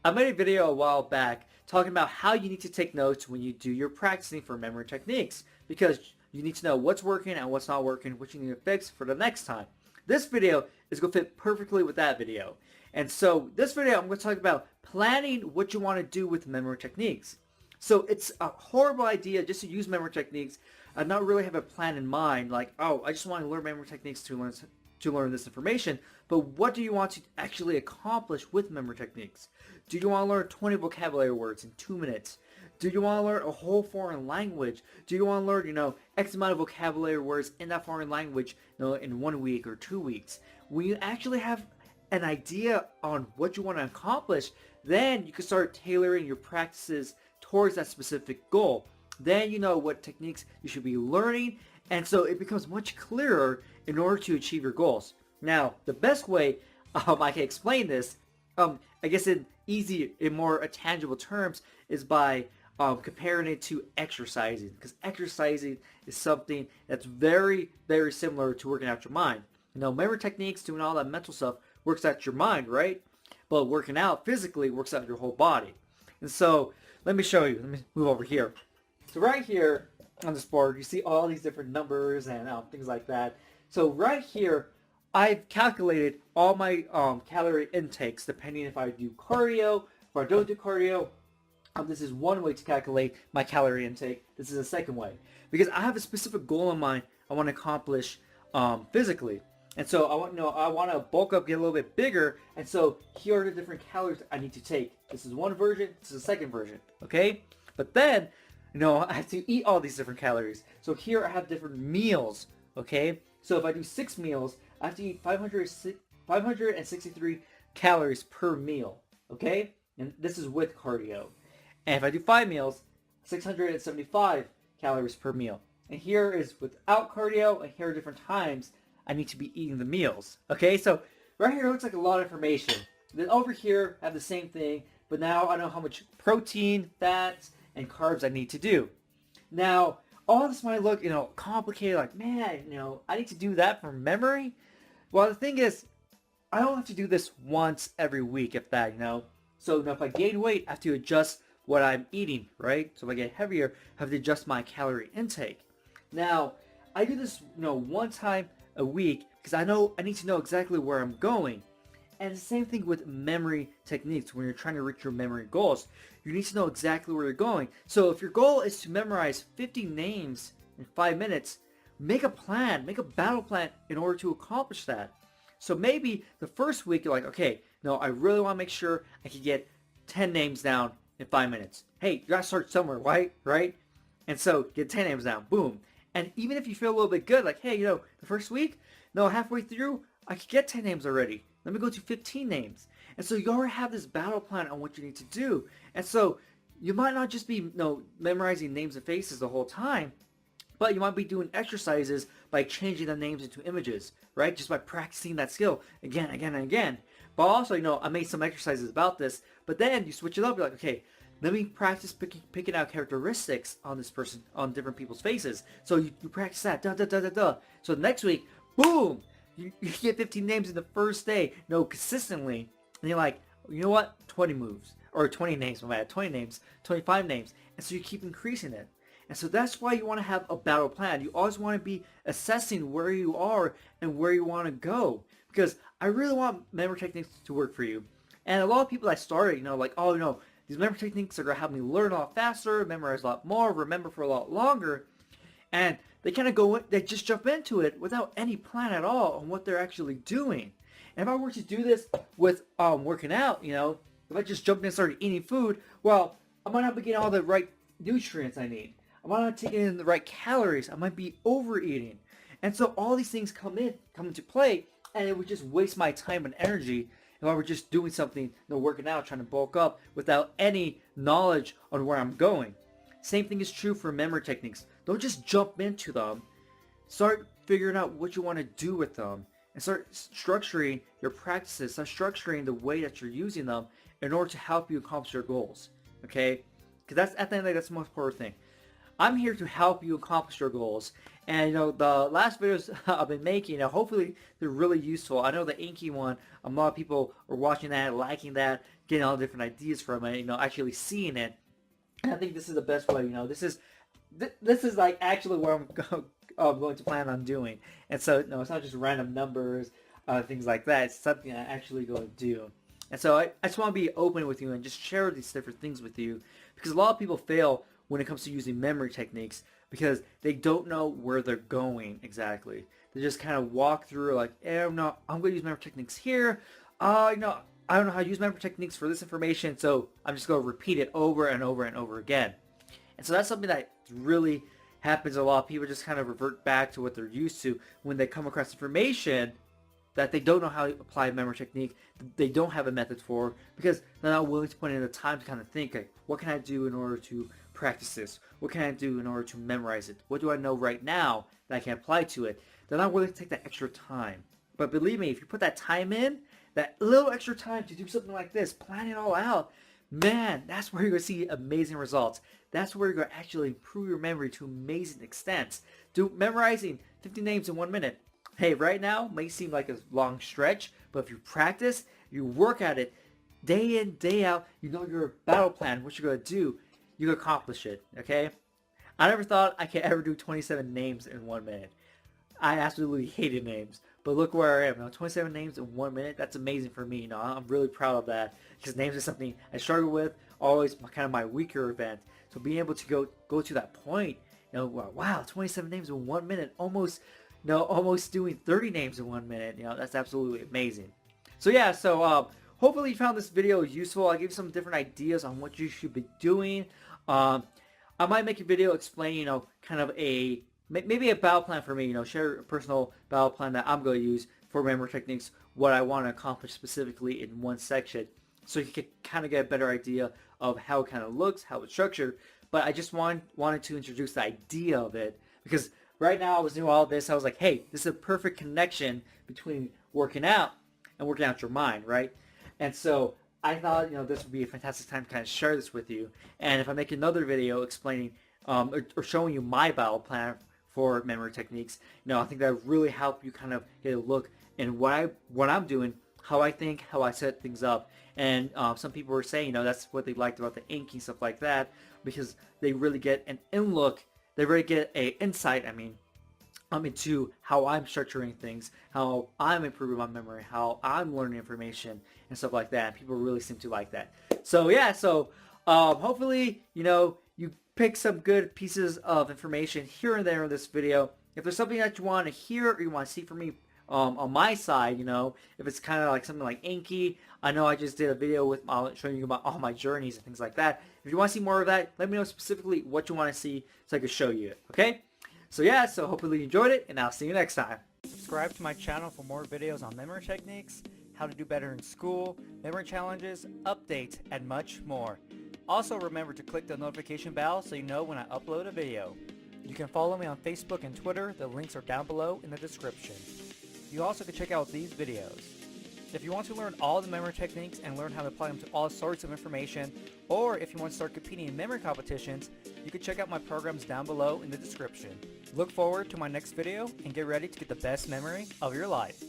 I made a video a while back talking about how you need to take notes when you do your practicing for memory techniques because you need to know what's working and what's not working, what you need to fix for the next time. This video is going to fit perfectly with that video. And so this video I'm going to talk about planning what you want to do with memory techniques. So it's a horrible idea just to use memory techniques and not really have a plan in mind, like, oh, I just want to learn memory techniques to learn this information. But what do you want to actually accomplish with memory techniques? Do you want to learn 20 vocabulary words in 2 minutes? Do you want to learn a whole foreign language? Do you want to learn, X amount of vocabulary words in that foreign language, in 1 week or 2 weeks? When you actually have an idea on what you want to accomplish, then you can start tailoring your practices towards that specific goal. Then you know what techniques you should be learning, and so it becomes much clearer in order to achieve your goals. Now, the best way I can explain this, I guess in more tangible terms, is by comparing it to exercising, because exercising is something that's very, very similar to working out your mind. Memory techniques, doing all that mental stuff, works out your mind, right? But working out physically works out your whole body. And so, let me show you. Let me move over here. So right here on this board, you see all these different numbers and things like that. So right here, I've calculated all my calorie intakes depending if I do cardio or I don't do cardio. This is one way to calculate my calorie intake. This is a second way. Because I have a specific goal in mind I want to accomplish physically. And so I want to bulk up, get a little bit bigger. And so here are the different calories I need to take. This is one version. This is the second version. Okay? But then, I have to eat all these different calories. So here I have different meals. Okay? So if I do 6 meals, I have to eat 563 calories per meal. Okay? And this is with cardio. And if I do 5 meals, 675 calories per meal. And here is without cardio, and here are different times I need to be eating the meals. Okay, so right here looks like a lot of information. Then over here I have the same thing, but now I know how much protein, fats, and carbs I need to do. Now, all this might look, complicated, like, man, I need to do that from memory. Well, the thing is, I don't have to do this once every week, if that, So if I gain weight, I have to adjust what I'm eating, right? So if I get heavier, I have to adjust my calorie intake. Now, I do this, one time a week because I need to know exactly where I'm going. And the same thing with memory techniques. When you're trying to reach your memory goals, you need to know exactly where you're going. So if your goal is to memorize 50 names in 5 minutes, make a plan, make a battle plan in order to accomplish that. So maybe the first week you're like, okay, no, I really want to make sure I can get 10 names down in 5 minutes. Hey, you gotta start somewhere, right? And so get 10 names down, boom. And even if you feel a little bit good, like, hey, the first week, halfway through, I could get 10 names already. Let me go to 15 names. And so you already have this battle plan on what you need to do. And so you might not just be, memorizing names and faces the whole time, but you might be doing exercises by changing the names into images, right? Just by practicing that skill again, and again. But also, I made some exercises about this, but then you switch it up. You're like, okay, let me practice picking out characteristics on this person, on different people's faces. So you practice that, So next week, boom, you get 15 names in the first day, consistently. And you're like, you know what, 20 moves, or 20 names, 20 names, 25 names. And so you keep increasing it. And so that's why you want to have a battle plan. You always want to be assessing where you are and where you want to go. Because I really want memory techniques to work for you. And a lot of people that started, like, oh, these memory techniques are going to help me learn a lot faster, memorize a lot more, remember for a lot longer. And they kind of they just jump into it without any plan at all on what they're actually doing. And if I were to do this with working out, if I just jumped in and started eating food, well, I might not be getting all the right nutrients I need. I might not take in the right calories. I might be overeating. And so all these things come into play, and it would just waste my time and energy if I were just doing something, working out, trying to bulk up without any knowledge on where I'm going. Same thing is true for memory techniques. Don't just jump into them. Start figuring out what you want to do with them and start structuring your practices. Start structuring the way that you're using them in order to help you accomplish your goals. Okay? Because that's at the end of the day, that's the most important thing. I'm here to help you accomplish your goals. And, the last videos I've been making, hopefully they're really useful. I know the Inky one, a lot of people are watching that, liking that, getting all different ideas from it, actually seeing it. And I think this is the best way. This is like actually what I'm going to plan on doing. And so, it's not just random numbers, things like that. It's something I actually going to do. And so I just want to be open with you and just share these different things with you, because a lot of people fail when it comes to using memory techniques because they don't know where they're going exactly. They just kind of walk through like, no, I'm going to use memory techniques here. I don't know how to use memory techniques for this information, so I'm just going to repeat it over and over and over again. And so that's something that really happens a lot. People just kind of revert back to what they're used to when they come across information that they don't know how to apply a memory technique, they don't have a method for, because they're not willing to put in the time to kind of think, like, what can I do in order to practice this? What can I do in order to memorize it? What do I know right now that I can apply to it? They're not willing to take that extra time. But believe me, if you put that time in, that little extra time to do something like this, plan it all out, man, that's where you're going to see amazing results. That's where you're going to actually improve your memory to amazing extents. Memorizing 50 names in 1 minute. Hey, right now may seem like a long stretch, but if you practice, you work at it day in, day out, you know your battle plan, what you're going to do, you can accomplish it, okay? I never thought I could ever do 27 names in 1 minute. I absolutely hated names, but look where I am. 27 names in 1 minute, that's amazing for me. I'm really proud of that, because names is something I struggle with, always kind of my weaker event. So being able to go to that point, wow, 27 names in 1 minute, almost doing 30 names in 1 minute. That's absolutely amazing. So yeah, hopefully you found this video useful. I gave you some different ideas on what you should be doing. I might make a video explaining, kind of maybe a battle plan for me, share a personal battle plan that I'm going to use for memory techniques, what I want to accomplish specifically in one section, so you can kind of get a better idea of how it kind of looks, how it's structured. But I just wanted to introduce the idea of it, because right now I was doing all this. I was like, hey, this is a perfect connection between working out and working out your mind, right? And so I thought, this would be a fantastic time to kind of share this with you. And if I make another video explaining or showing you my battle plan for memory techniques, I think that would really help you kind of get a look in what I'm doing, how I think, how I set things up. And some people were saying, that's what they liked about the inking, stuff like that, because they really get an in-look. They really get a insight, into how I'm structuring things, how I'm improving my memory, how I'm learning information, and stuff like that. People really seem to like that. So yeah, hopefully, you pick some good pieces of information here and there in this video. If there's something that you want to hear or you want to see from me on my side, if it's kind of like something like Inky, I know I just did a video with showing you about all my journeys and things like that. If you want to see more of that, let me know specifically what you want to see so I can show you it, okay? So yeah, hopefully you enjoyed it, and I'll see you next time. Subscribe to my channel for more videos on memory techniques, how to do better in school, memory challenges, updates, and much more. Also remember to click the notification bell so you know when I upload a video. You can follow me on Facebook and Twitter. The links are down below in the description. You also can check out these videos. If you want to learn all the memory techniques and learn how to apply them to all sorts of information, or if you want to start competing in memory competitions, you can check out my programs down below in the description. Look forward to my next video and get ready to get the best memory of your life.